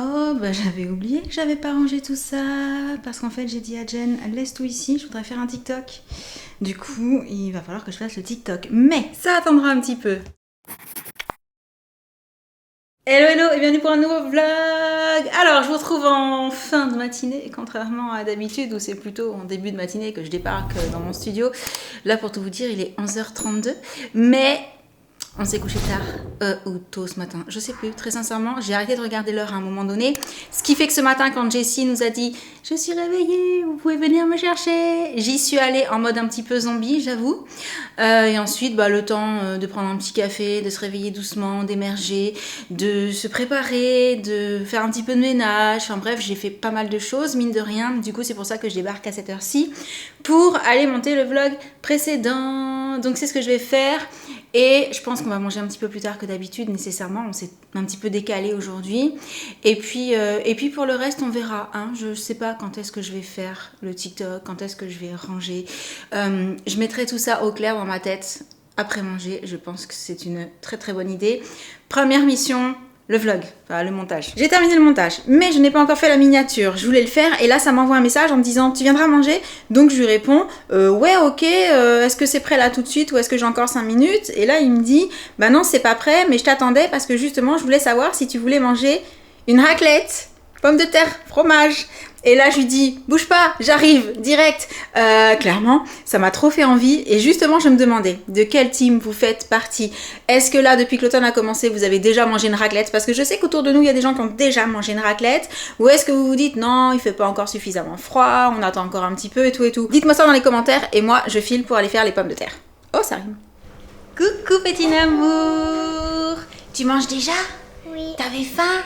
Oh, bah j'avais oublié que j'avais pas rangé tout ça. Parce qu'en fait, j'ai dit à Jen, laisse tout ici, je voudrais faire un TikTok. Du coup, il va falloir que je fasse le TikTok. Mais ça attendra un petit peu. Hello hello et bienvenue pour un nouveau vlog. Alors je vous retrouve en fin de matinée, contrairement à d'habitude où c'est plutôt en début de matinée que je débarque dans mon studio. Là pour tout vous dire il est 11h32, mais on s'est couché tard ou tôt ce matin, je sais plus, très sincèrement, j'ai arrêté de regarder l'heure à un moment donné. Ce qui fait que ce matin quand Jessie nous a dit « Je suis réveillée, vous pouvez venir me chercher », j'y suis allée en mode un petit peu zombie, j'avoue. Et ensuite, le temps de prendre un petit café, de se réveiller doucement, d'émerger, de se préparer, de faire un petit peu de ménage. Enfin bref, j'ai fait pas mal de choses, mine de rien. Du coup, c'est pour ça que je débarque à cette heure-ci pour aller monter le vlog précédent. Donc c'est ce que je vais faire. Et je pense qu'on va manger un petit peu plus tard que d'habitude, nécessairement. On s'est un petit peu décalé aujourd'hui. Et puis pour le reste, on verra. Hein. Je sais pas quand est-ce que je vais faire le TikTok, quand est-ce que je vais ranger. Je mettrai tout ça au clair dans ma tête après manger. Je pense que c'est une très très bonne idée. Première mission, le vlog, enfin le montage. J'ai terminé le montage, mais je n'ai pas encore fait la miniature. Je voulais le faire et là ça m'envoie un message en me disant tu viendras manger. Donc je lui réponds ouais ok, est-ce que c'est prêt là tout de suite ou est-ce que j'ai encore 5 minutes? Et là il me dit bah non c'est pas prêt mais je t'attendais parce que justement je voulais savoir si tu voulais manger une raclette, pommes de terre, fromage. Et là je lui dis bouge pas, j'arrive direct. Clairement ça m'a trop fait envie et justement je me demandais de quel team vous faites partie. Est-ce que là depuis que l'automne a commencé vous avez déjà mangé une raclette? Parce que je sais qu'autour de nous il y a des gens qui ont déjà mangé une raclette. Ou est-ce que vous vous dites non il fait pas encore suffisamment froid, on attend encore un petit peu et tout et tout. Dites-moi ça dans les commentaires et moi je file pour aller faire les pommes de terre. Oh ça rime. Coucou petit amour. Tu manges déjà? Oui. T'avais faim?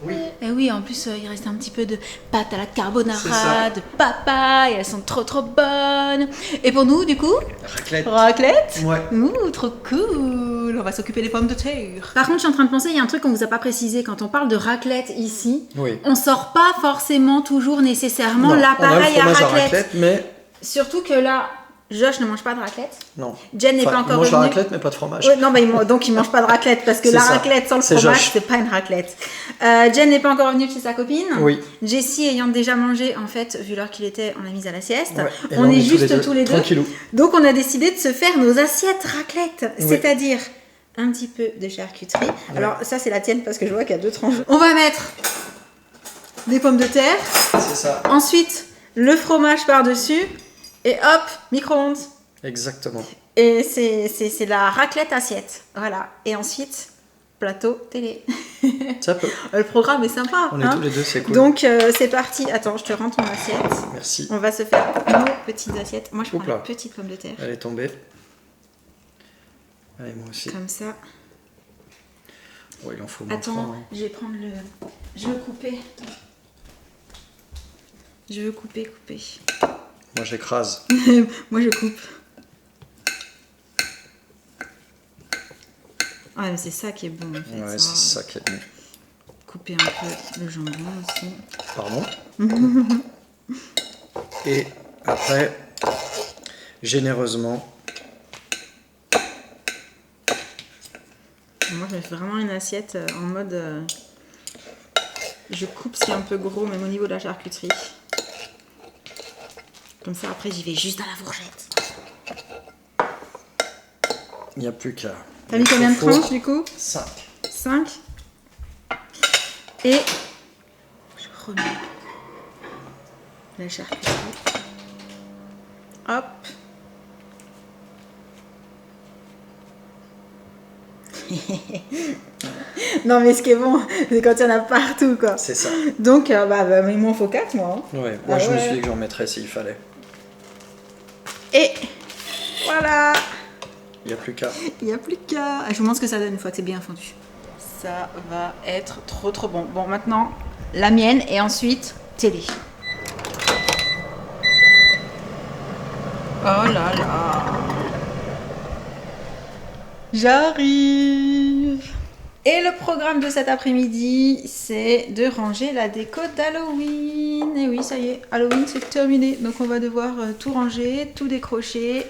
Oui. Et oui, en plus, il reste un petit peu de pâte à la carbonara, de papaye, elles sont trop trop bonnes. Et pour nous, du coup? Raclette. Raclette? Ouais. Ouh, trop cool. On va s'occuper des pommes de terre. Par contre, je suis en train de penser, il y a un truc qu'on vous a pas précisé. Quand on parle de raclette ici, Oui. on sort pas forcément toujours nécessairement Non, l'appareil on a le à fromage raclette. mais Surtout que là, Josh ne mange pas de raclette. non. Jen n'est pas encore il mange la revenue. raclette mais pas de fromage. Ouais, non, donc il mange pas de raclette parce que C'est la ça. raclette sans le C'est fromage, Josh. c'est pas une raclette. Jen n'est pas encore revenue de chez sa copine. Oui. Jessie ayant déjà mangé, en fait, vu l'heure qu'il était, on l'a mise à la sieste. Ouais. Et On là, est juste tous les deux. Tranquillou. Donc on a décidé de se faire nos assiettes raclette, Oui. c'est-à-dire un petit peu de charcuterie. Ouais. Alors ça c'est la tienne parce que je vois qu'il y a 2 tranches. On va mettre des pommes de terre. C'est ça. Ensuite le fromage par-dessus et hop, micro-ondes. Exactement. Et c'est la raclette assiette. Voilà. Et ensuite, plateau télé. Ça peut. Le programme est sympa. On est tous les deux, c'est cool. Donc, c'est parti. Attends, je te rends ton assiette. Merci. On va se faire nos petites assiettes. Moi, je prends Oups là. la petite pomme de terre. Elle est tombée. Allez, moi aussi. Comme ça. Oh, il en faut moins Attends, trois, hein. je vais prendre le... Je veux couper. Je veux couper. Moi, j'écrase. Moi, je coupe. Ah, mais c'est ça qui est bon, en fait. Ouais, c'est ça qui est bon. Couper un peu le jambon aussi. Pardon. Et après, généreusement, Moi, je fais vraiment une assiette en mode... je coupe ce qui est un peu gros, même au niveau de la charcuterie. Comme ça, après, j'y vais juste à la fourchette. il n'y a plus qu'à... T'as mis combien de tranches, du coup? 5. 5. Et je remets la charcuterie. Hop. Non, mais ce qui est bon, c'est quand il y en a partout, quoi. C'est ça. Donc, mais il m'en faut 4, moi. Hein. Ouais, moi Ah je me ouais. suis dit que j'en mettrais s'il fallait. Et voilà. Il n'y a plus qu'à. Il n'y a plus qu'à... Je vous montre ce que ça donne une fois que c'est bien fondu. Ça va être trop trop bon. Bon, maintenant, la mienne et ensuite, télé. Oh là là. J'arrive. Et le programme de cet après-midi, c'est de ranger la déco d'Halloween. Et oui, ça y est, Halloween c'est terminé. Donc on va devoir tout ranger, tout décrocher.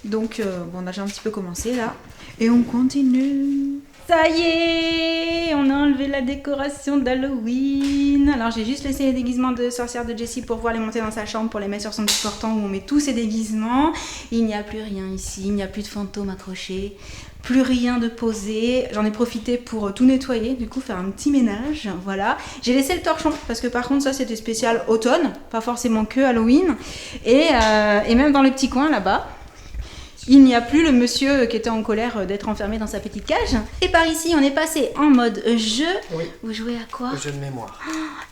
Donc bon, on a déjà un petit peu commencé là. Et on continue. Ça y est, on a enlevé la décoration d'Halloween. Alors j'ai juste laissé les déguisements de sorcière de Jessie pour pouvoir les monter dans sa chambre, pour les mettre sur son petit portant où on met tous ses déguisements. Il n'y a plus rien ici, il n'y a plus de fantômes accrochés, plus rien de posé. J'en ai profité pour tout nettoyer, du coup faire un petit ménage, voilà. J'ai laissé le torchon parce que par contre ça c'était spécial automne, pas forcément que Halloween. Et même dans les petits coins là-bas, il n'y a plus le monsieur qui était en colère d'être enfermé dans sa petite cage. Et par ici, on est passé en mode jeu. Oui. Vous jouez à quoi? Le jeu de mémoire.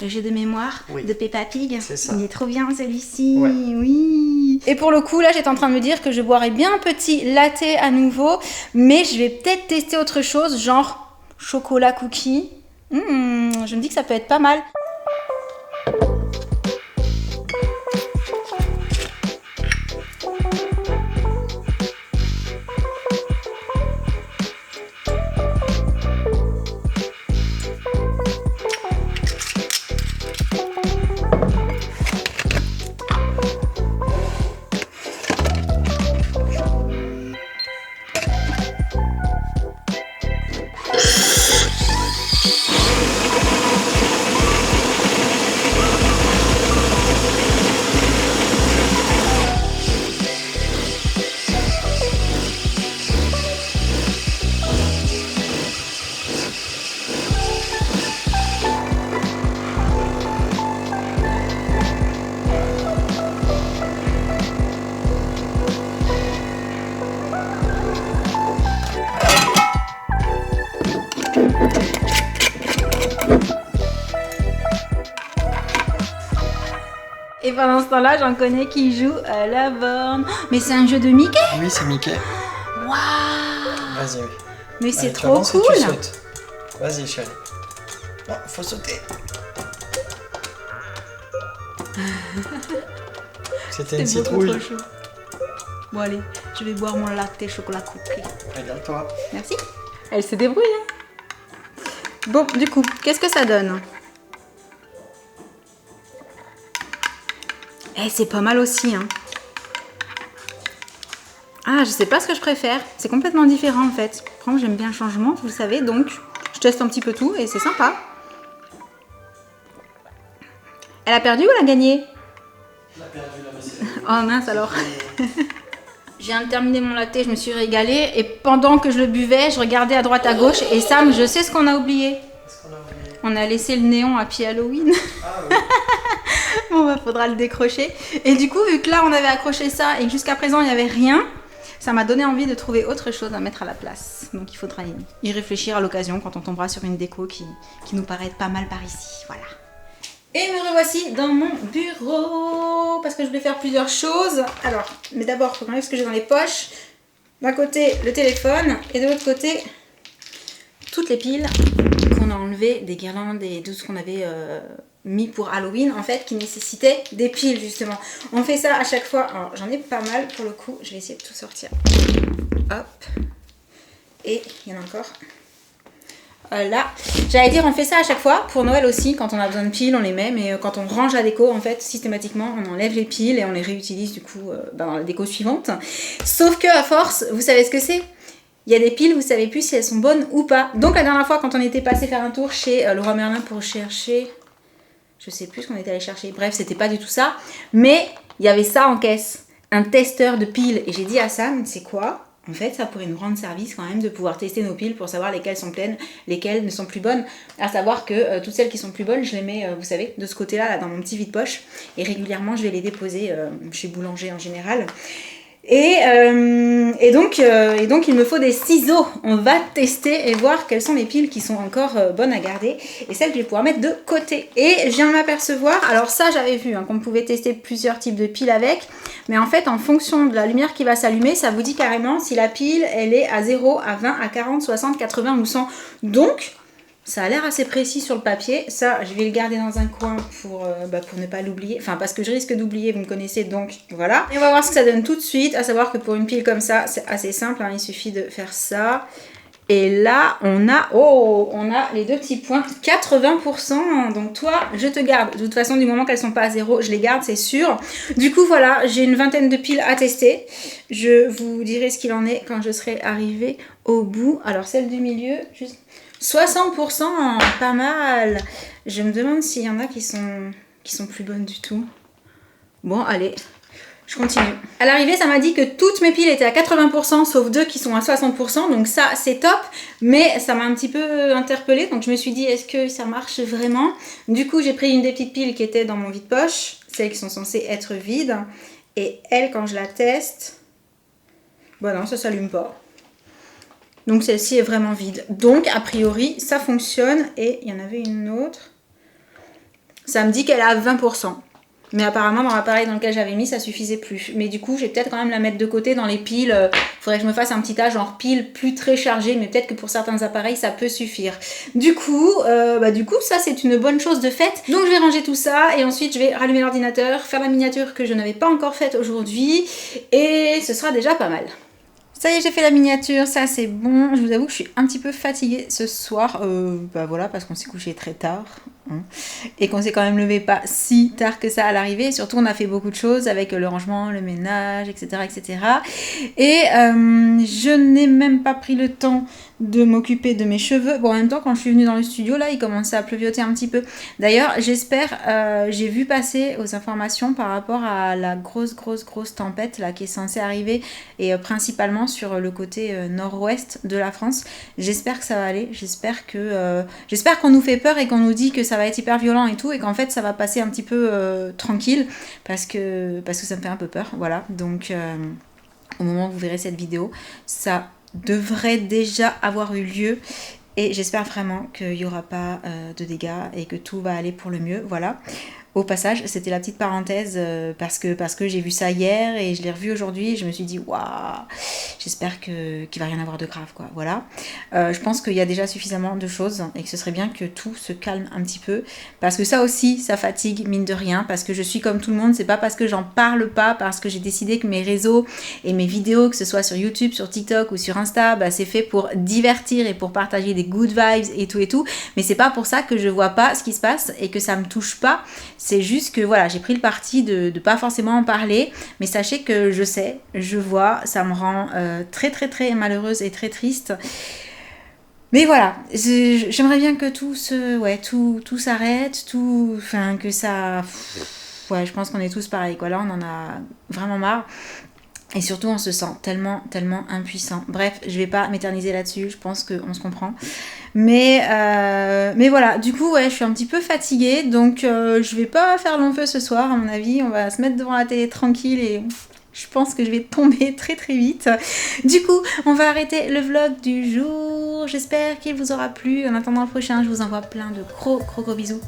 Le jeu de mémoire de Peppa Pig. C'est ça. Il est trop bien celui-ci. Ouais. Oui. Et pour le coup, là, j'étais en train de me dire que je boirais bien un petit latte à nouveau. Mais je vais peut-être tester autre chose, genre chocolat cookie. Je me dis que ça peut être pas mal. Et pendant ce temps-là, j'en connais qui jouent à la borne. Mais c'est un jeu de Mickey? Oui, c'est Mickey. Waouh! Vas-y, oui. Mais c'est Allez, tu trop avances et cool! tu sautes. Vas-y, chérie. Non, faut sauter. C'était une C'est beaucoup citrouille. trop chaud. Bon allez, je vais boire mon latte chocolat cookie. Regarde-toi. Merci. Elle se débrouille. Hein. Bon, du coup, qu'est-ce que ça donne? Eh, c'est pas mal aussi. Hein. Ah, je sais pas ce que je préfère. C'est complètement différent en fait. Franchement, j'aime bien le changement, vous le savez. Donc, je teste un petit peu tout et c'est sympa. Elle a perdu ou elle a gagné? Elle a perdu la vaisselle. Oh mince alors. Je viens de terminer mon latte, je me suis régalée. Et pendant que je le buvais, je regardais à droite à gauche. Et Sam, je sais ce qu'on a oublié. Qu'est-ce qu'on a oublié? On a laissé le néon à pied Halloween. Ah oui. Bon, bah, faudra le décrocher. Et du coup, vu que là, on avait accroché ça et que jusqu'à présent, il n'y avait rien, ça m'a donné envie de trouver autre chose à mettre à la place. Donc, il faudra y réfléchir à l'occasion quand on tombera sur une déco qui nous paraît être pas mal par ici. Voilà. Et me revoici dans mon bureau parce que je voulais faire plusieurs choses. Alors, mais d'abord, il faut regarder ce que j'ai dans les poches. D'un côté, le téléphone et de l'autre côté, toutes les piles qu'on a enlevées, des guirlandes et tout ce qu'on avait mis pour Halloween, en fait, qui nécessitaient des piles, justement. On fait ça à chaque fois. Alors, j'en ai pas mal pour le coup. Je vais essayer de tout sortir. Hop. Et il y en a encore. Là, j'allais dire on fait ça à chaque fois, pour Noël aussi, quand on a besoin de piles on les met, mais quand on range la déco en fait systématiquement on enlève les piles et on les réutilise du coup dans la déco suivante. Sauf que à force, vous savez ce que c'est? Il y a des piles, vous savez plus si elles sont bonnes ou pas. Donc la dernière fois quand on était passé faire un tour chez Leroy Merlin pour chercher, je sais plus ce qu'on était allé chercher, bref c'était pas du tout ça, mais il y avait ça en caisse, un testeur de piles et j'ai dit à Sam, c'est quoi? En fait, ça pourrait nous rendre service quand même de pouvoir tester nos piles pour savoir lesquelles sont pleines, lesquelles ne sont plus bonnes. À savoir que toutes celles qui sont plus bonnes, je les mets, vous savez, de ce côté-là, là, dans mon petit vide-poche. Et régulièrement, je vais les déposer chez Boulanger en général. Et donc, il me faut des ciseaux. On va tester et voir quelles sont les piles qui sont encore bonnes à garder et celles que je vais pouvoir mettre de côté. Et je viens de m'apercevoir, alors ça j'avais vu hein, qu'on pouvait tester plusieurs types de piles avec, mais en fait en fonction de la lumière qui va s'allumer, ça vous dit carrément si la pile elle est à 0, à 20, à 40, 60, 80 ou 100. Donc, ça a l'air assez précis sur le papier. Ça, je vais le garder dans un coin pour ne pas l'oublier. Enfin, parce que je risque d'oublier, vous me connaissez, donc voilà. Et on va voir ce que ça donne tout de suite. À savoir que pour une pile comme ça, c'est assez simple. Hein, il suffit de faire ça. Et là, on a les deux petits points, 80%. Donc toi, je te garde. De toute façon, du moment qu'elles sont pas à 0, je les garde, c'est sûr. Du coup, voilà, j'ai une vingtaine de piles à tester. Je vous dirai ce qu'il en est quand je serai arrivée au bout. Alors, celle du milieu, juste 60%, pas mal. Je me demande s'il y en a qui sont plus bonnes du tout. Bon, allez. Je continue. À l'arrivée, ça m'a dit que toutes mes piles étaient à 80%, sauf 2 qui sont à 60%. Donc ça, c'est top. Mais ça m'a un petit peu interpellée. Donc je me suis dit, est-ce que ça marche vraiment? Du coup, j'ai pris une des petites piles qui était dans mon vide-poche. Celles qui sont censées être vides. Et elle, quand je la teste... Bon non, ça s'allume pas. Donc celle-ci est vraiment vide. Donc, a priori, ça fonctionne. Et il y en avait une autre. Ça me dit qu'elle est à 20%. Mais apparemment, dans l'appareil dans lequel j'avais mis, ça suffisait plus. Mais du coup, je vais peut-être quand même la mettre de côté dans les piles. Faudrait que je me fasse un petit tas genre pile plus très chargée. Mais peut-être que pour certains appareils, ça peut suffire. Du coup, ça, c'est une bonne chose de faite. Donc, je vais ranger tout ça. Et ensuite, je vais rallumer l'ordinateur, faire la miniature que je n'avais pas encore faite aujourd'hui. Et ce sera déjà pas mal. Ça y est, j'ai fait la miniature, ça c'est bon. Je vous avoue que je suis un petit peu fatiguée ce soir. Voilà, parce qu'on s'est couché très tard. Et qu'on s'est quand même levé pas si tard que ça à l'arrivée. Et surtout, on a fait beaucoup de choses avec le rangement, le ménage, etc. etc. Et je n'ai même pas pris le temps de m'occuper de mes cheveux. Bon, en même temps, quand je suis venue dans le studio, là, il commençait à pleuvioter un petit peu. D'ailleurs, j'espère, j'ai vu passer aux informations par rapport à la grosse tempête là qui est censée arriver et principalement sur le côté nord-ouest de la France. J'espère que ça va aller. J'espère qu'on nous fait peur et qu'on nous dit que ça va être hyper violent et tout et qu'en fait ça va passer un petit peu tranquille parce que ça me fait un peu peur. Voilà. Donc au moment où vous verrez cette vidéo, ça devrait déjà avoir eu lieu et j'espère vraiment qu'il n'y aura pas de dégâts et que tout va aller pour le mieux. Voilà. Au passage, c'était la petite parenthèse parce que j'ai vu ça hier et je l'ai revu aujourd'hui et je me suis dit waouh, j'espère qu'il va rien avoir de grave quoi. Voilà. Je pense qu'il y a déjà suffisamment de choses et que ce serait bien que tout se calme un petit peu parce que ça aussi ça fatigue mine de rien parce que je suis comme tout le monde, c'est pas parce que j'en parle pas, parce que j'ai décidé que mes réseaux et mes vidéos, que ce soit sur YouTube, sur TikTok ou sur Insta, bah, c'est fait pour divertir et pour partager des good vibes et tout, mais c'est pas pour ça que je vois pas ce qui se passe et que ça me touche pas. C'est juste que voilà, j'ai pris le parti de pas forcément en parler, mais sachez que je sais, je vois, ça me rend très malheureuse et très triste. Mais voilà, j'aimerais bien que tout s'arrête, que ça... Ouais, je pense qu'on est tous pareils, quoi. Là, on en a vraiment marre. Et surtout, on se sent tellement impuissant. Bref, je vais pas m'éterniser là-dessus, je pense qu'on se comprend. Mais voilà, du coup, ouais, je suis un petit peu fatiguée, donc je vais pas faire long feu ce soir, à mon avis. On va se mettre devant la télé tranquille et je pense que je vais tomber très vite. Du coup, on va arrêter le vlog du jour. J'espère qu'il vous aura plu. En attendant le prochain, je vous envoie plein de gros bisous.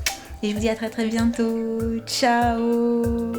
Et je vous dis à très bientôt. Ciao!